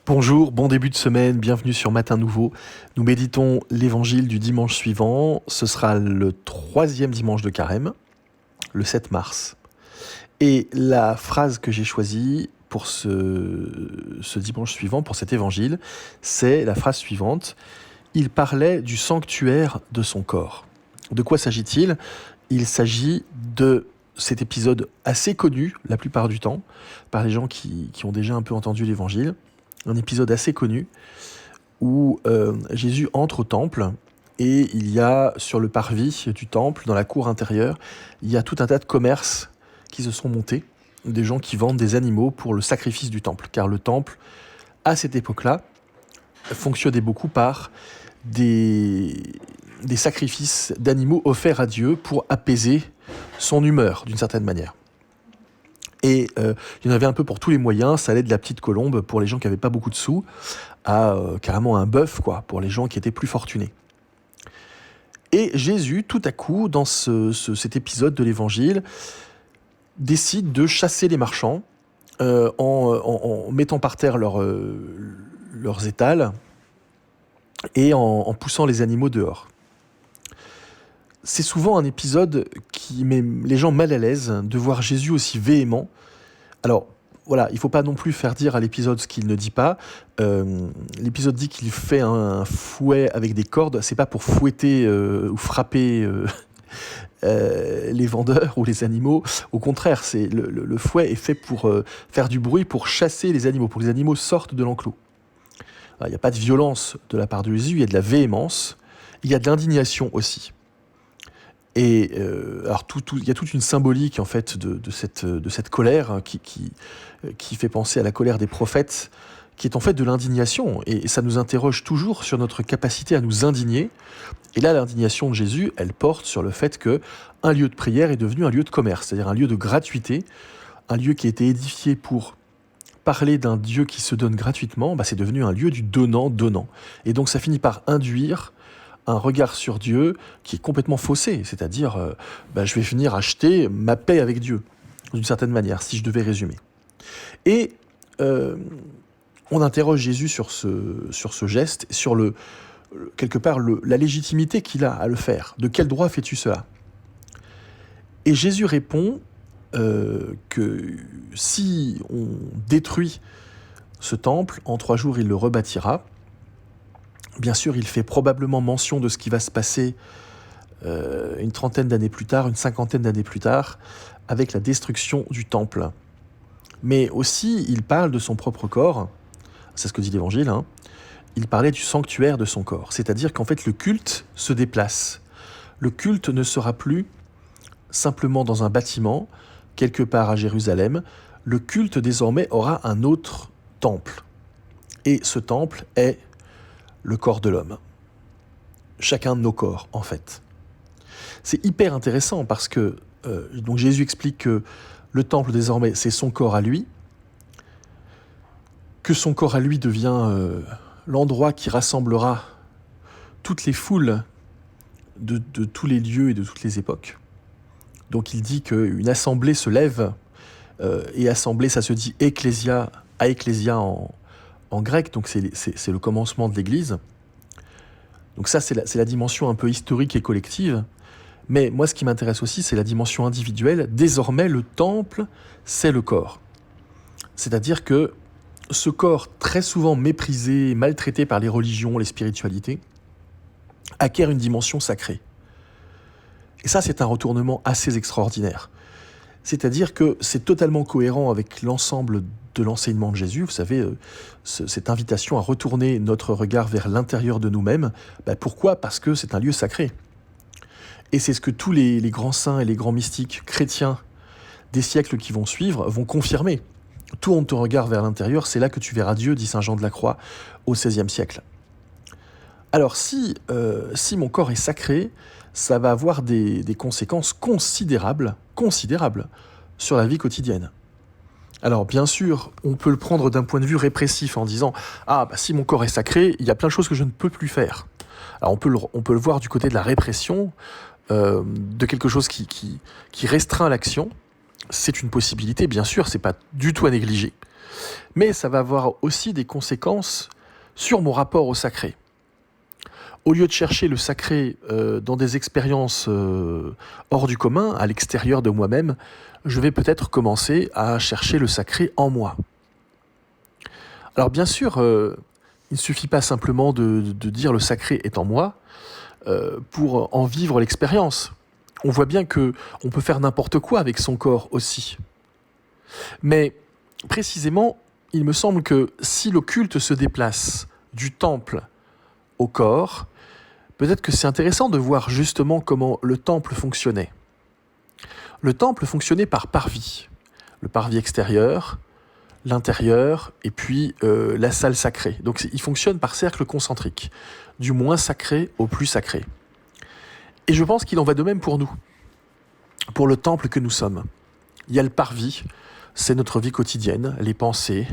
Bonjour, bon début de semaine, bienvenue sur Matin Nouveau. Nous méditons l'évangile du dimanche suivant. Ce sera le 3e dimanche de Carême, le 7 mars. Et la phrase que j'ai choisie pour ce dimanche suivant, pour cet évangile, c'est la phrase suivante. Il parlait du sanctuaire de son corps. De quoi s'agit-il ? Il s'agit de cet épisode assez connu, la plupart du temps, par les gens qui ont déjà un peu entendu l'évangile. Un épisode assez connu où Jésus entre au temple et il y a sur le parvis du temple, dans la cour intérieure, il y a tout un tas de commerces qui se sont montés, des gens qui vendent des animaux pour le sacrifice du temple. Car le temple, à cette époque-là, fonctionnait beaucoup par des sacrifices d'animaux offerts à Dieu pour apaiser son humeur, d'une certaine manière. Et il y en avait un peu pour tous les moyens, ça allait de la petite colombe pour les gens qui n'avaient pas beaucoup de sous, à carrément un bœuf, quoi, pour les gens qui étaient plus fortunés. Et Jésus, tout à coup, dans cet épisode de l'Évangile, décide de chasser les marchands en mettant par terre leurs étals et en poussant les animaux dehors. C'est souvent un épisode qui met les gens mal à l'aise de voir Jésus aussi véhément. Alors, voilà, il ne faut pas non plus faire dire à l'épisode ce qu'il ne dit pas. L'épisode dit qu'il fait un fouet avec des cordes. C'est pas pour fouetter ou frapper les vendeurs ou les animaux. Au contraire, le fouet est fait pour faire du bruit, pour chasser les animaux, pour que les animaux sortent de l'enclos. Il n'y a pas de violence de la part de Jésus, il y a de la véhémence, il y a de l'indignation aussi. Et alors il y a toute une symbolique en fait de cette colère hein, qui fait penser à la colère des prophètes, qui est en fait de l'indignation. Et ça nous interroge toujours sur notre capacité à nous indigner. Et là, l'indignation de Jésus, elle porte sur le fait que un lieu de prière est devenu un lieu de commerce, c'est-à-dire un lieu de gratuité, un lieu qui a été édifié pour parler d'un Dieu qui se donne gratuitement, c'est devenu un lieu du donnant-donnant. Et donc ça finit par induire un regard sur Dieu qui est complètement faussé, c'est-à-dire je vais venir acheter ma paix avec Dieu, d'une certaine manière, si je devais résumer. Et on interroge Jésus sur ce geste, sur quelque part la légitimité qu'il a à le faire. De quel droit fais-tu cela ? Et Jésus répond que si on détruit ce temple, en 3 jours il le rebâtira. Bien sûr, il fait probablement mention de ce qui va se passer une 30aine d'années plus tard, une 50aine d'années plus tard, avec la destruction du temple. Mais aussi, il parle de son propre corps, c'est ce que dit l'Évangile, hein. Il parlait du sanctuaire de son corps, c'est-à-dire qu'en fait le culte se déplace. Le culte ne sera plus simplement dans un bâtiment, quelque part à Jérusalem. Le culte désormais aura un autre temple. Et ce temple est le corps de l'homme. Chacun de nos corps, en fait. C'est hyper intéressant parce que donc Jésus explique que le temple, désormais, c'est son corps à lui, que son corps à lui devient l'endroit qui rassemblera toutes les foules de tous les lieux et de toutes les époques. Donc il dit qu'une assemblée se lève, et assemblée, ça se dit ecclésia, aecclésia en grec, donc c'est le commencement de l'Église. Donc ça, c'est la dimension un peu historique et collective. Mais moi, ce qui m'intéresse aussi, c'est la dimension individuelle. Désormais, le temple, c'est le corps. C'est-à-dire que ce corps, très souvent méprisé, maltraité par les religions, les spiritualités, acquiert une dimension sacrée. Et ça, c'est un retournement assez extraordinaire. C'est-à-dire que c'est totalement cohérent avec l'ensemble de l'enseignement de Jésus. Vous savez, cette invitation à retourner notre regard vers l'intérieur de nous-mêmes. Pourquoi ? Parce que c'est un lieu sacré. Et c'est ce que tous les grands saints et les grands mystiques chrétiens des siècles qui vont suivre vont confirmer. Tourne ton regard vers l'intérieur, c'est là que tu verras Dieu, dit saint Jean de la Croix au XVIe siècle. Alors si mon corps est sacré, ça va avoir des conséquences considérables sur la vie quotidienne. Alors bien sûr, on peut le prendre d'un point de vue répressif en disant « si mon corps est sacré, il y a plein de choses que je ne peux plus faire ». Alors on peut le voir du côté de la répression, de quelque chose qui restreint l'action. C'est une possibilité, bien sûr, c'est pas du tout à négliger. mais ça va avoir aussi des conséquences sur mon rapport au sacré. Au lieu de chercher le sacré dans des expériences hors du commun, à l'extérieur de moi-même, je vais peut-être commencer à chercher le sacré en moi. Alors bien sûr, il ne suffit pas simplement de dire le sacré est en moi pour en vivre l'expérience. On voit bien qu'on peut faire n'importe quoi avec son corps aussi. Mais précisément, il me semble que si le culte se déplace du temple au corps, peut-être que c'est intéressant de voir justement comment le temple fonctionnait. Le temple fonctionnait par parvis. Le parvis extérieur, l'intérieur et puis la salle sacrée. Donc il fonctionne par cercle concentrique, du moins sacré au plus sacré. Et je pense qu'il en va de même pour nous, pour le temple que nous sommes. Il y a le parvis, c'est notre vie quotidienne, les pensées,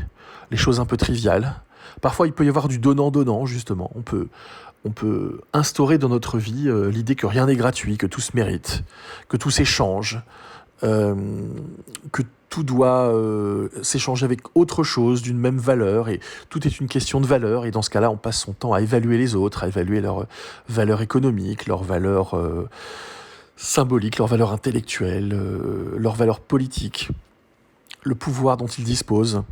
les choses un peu triviales. Parfois il peut y avoir du donnant-donnant justement. On peut instaurer dans notre vie l'idée que rien n'est gratuit, que tout se mérite, que tout s'échange, que tout doit s'échanger avec autre chose d'une même valeur, et tout est une question de valeur, et dans ce cas-là, on passe son temps à évaluer les autres, à évaluer leur valeur économique, leur valeur symbolique, leur valeur intellectuelle, leur valeur politique, le pouvoir dont ils disposent.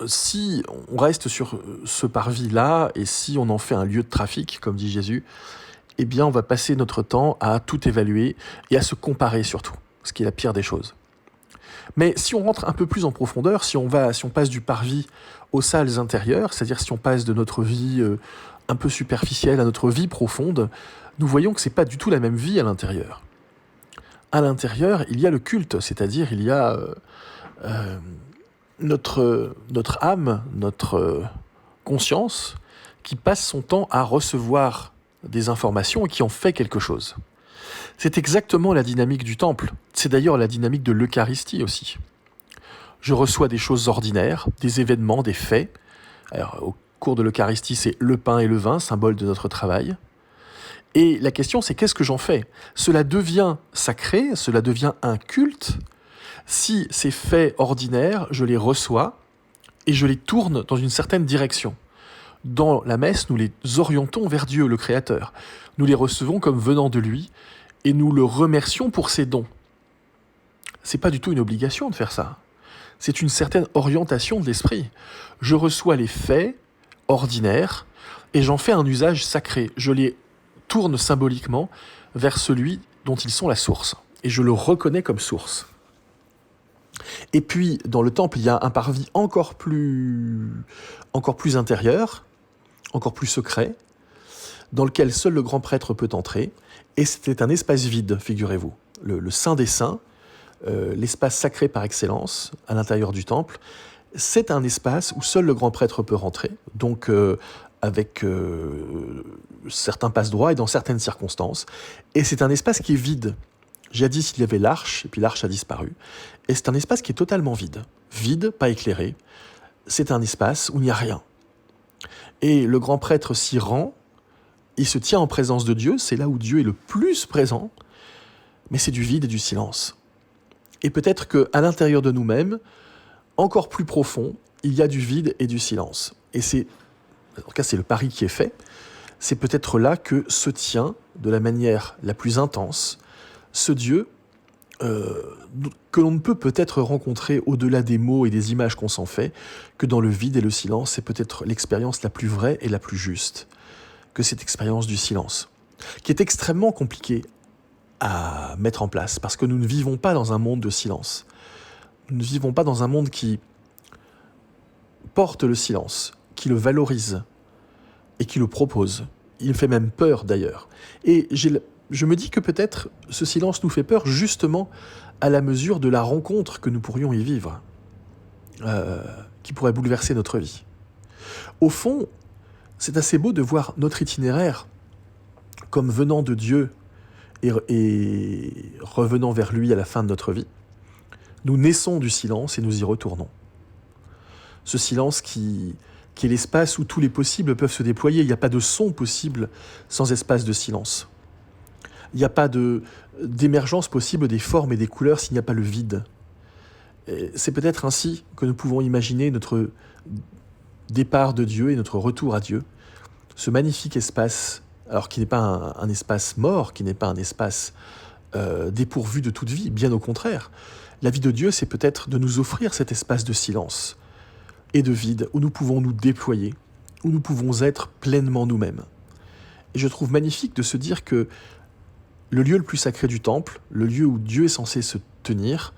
Si on reste sur ce parvis-là, et si on en fait un lieu de trafic, comme dit Jésus, eh bien on va passer notre temps à tout évaluer et à se comparer surtout, ce qui est la pire des choses. Mais si on rentre un peu plus en profondeur, si on passe du parvis aux salles intérieures, c'est-à-dire si on passe de notre vie un peu superficielle à notre vie profonde, nous voyons que c'est pas du tout la même vie à l'intérieur. À l'intérieur, il y a le culte, c'est-à-dire il y a notre âme, notre conscience, qui passe son temps à recevoir des informations et qui en fait quelque chose. C'est exactement la dynamique du temple. C'est d'ailleurs la dynamique de l'Eucharistie aussi. Je reçois des choses ordinaires, des événements, des faits. Alors, au cours de l'Eucharistie, c'est le pain et le vin, symbole de notre travail. Et la question, c'est qu'est-ce que j'en fais ? Cela devient sacré, cela devient un culte, si ces faits ordinaires, je les reçois et je les tourne dans une certaine direction. Dans la messe, nous les orientons vers Dieu, le Créateur. Nous les recevons comme venant de lui et nous le remercions pour ses dons. C'est pas du tout une obligation de faire ça. C'est une certaine orientation de l'esprit. Je reçois les faits ordinaires et j'en fais un usage sacré. Je les tourne symboliquement vers celui dont ils sont la source. Et je le reconnais comme source. Et puis, dans le temple, il y a un parvis encore plus intérieur, encore plus secret, dans lequel seul le grand prêtre peut entrer. Et c'était un espace vide, figurez-vous. Le Saint des Saints, l'espace sacré par excellence, à l'intérieur du temple, c'est un espace où seul le grand prêtre peut rentrer, donc avec certains passe-droits et dans certaines circonstances. Et c'est un espace qui est vide. Jadis, il y avait l'arche, et puis l'arche a disparu. Et c'est un espace qui est totalement vide. Vide, pas éclairé. C'est un espace où il n'y a rien. Et le grand prêtre s'y rend, il se tient en présence de Dieu, c'est là où Dieu est le plus présent, mais c'est du vide et du silence. Et peut-être qu'à l'intérieur de nous-mêmes, encore plus profond, il y a du vide et du silence. Et en tout cas c'est le pari qui est fait, c'est peut-être là que se tient, de la manière la plus intense, ce Dieu que l'on ne peut peut-être rencontrer au-delà des mots et des images qu'on s'en fait, que dans le vide et le silence, c'est peut-être l'expérience la plus vraie et la plus juste, que cette expérience du silence, qui est extrêmement compliquée à mettre en place, parce que nous ne vivons pas dans un monde de silence. Nous ne vivons pas dans un monde qui porte le silence, qui le valorise et qui le propose. Il fait même peur d'ailleurs. Et je me dis que peut-être ce silence nous fait peur justement à la mesure de la rencontre que nous pourrions y vivre, qui pourrait bouleverser notre vie. Au fond, c'est assez beau de voir notre itinéraire comme venant de Dieu et revenant vers lui à la fin de notre vie. Nous naissons du silence et nous y retournons. Ce silence qui est l'espace où tous les possibles peuvent se déployer. Il n'y a pas de son possible sans espace de silence. Il n'y a pas d'émergence possible des formes et des couleurs s'il n'y a pas le vide. Et c'est peut-être ainsi que nous pouvons imaginer notre départ de Dieu et notre retour à Dieu, ce magnifique espace, alors qui n'est pas un espace mort, qui n'est pas un espace dépourvu de toute vie, bien au contraire. La vie de Dieu, c'est peut-être de nous offrir cet espace de silence et de vide où nous pouvons nous déployer, où nous pouvons être pleinement nous-mêmes. Et je trouve magnifique de se dire que le lieu le plus sacré du temple, le lieu où Dieu est censé se tenir,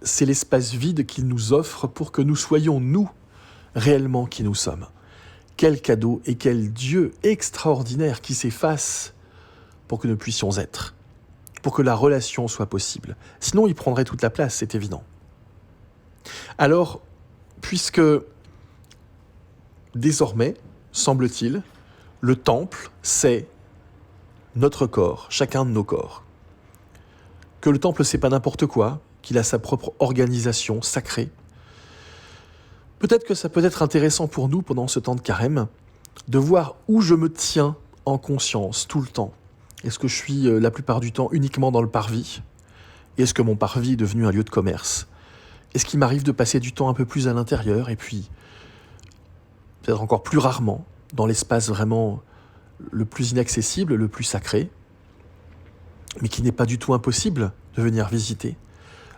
c'est l'espace vide qu'il nous offre pour que nous soyons nous, réellement qui nous sommes. Quel cadeau et quel Dieu extraordinaire qui s'efface pour que nous puissions être, pour que la relation soit possible. Sinon, il prendrait toute la place, c'est évident. Alors, puisque désormais, semble-t-il, le temple, c'est notre corps, chacun de nos corps. Que le temple, c'est pas n'importe quoi, qu'il a sa propre organisation sacrée. Peut-être que ça peut être intéressant pour nous, pendant ce temps de carême, de voir où je me tiens en conscience tout le temps. Est-ce que je suis la plupart du temps uniquement dans le parvis ? Est-ce que mon parvis est devenu un lieu de commerce ? Est-ce qu'il m'arrive de passer du temps un peu plus à l'intérieur et puis, peut-être encore plus rarement, dans l'espace vraiment le plus inaccessible, le plus sacré, mais qui n'est pas du tout impossible de venir visiter,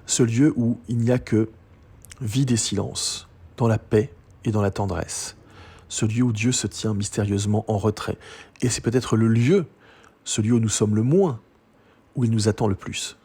ce lieu où il n'y a que vide et silence, dans la paix et dans la tendresse, ce lieu où Dieu se tient mystérieusement en retrait. Et c'est peut-être le lieu, ce lieu où nous sommes le moins, où il nous attend le plus.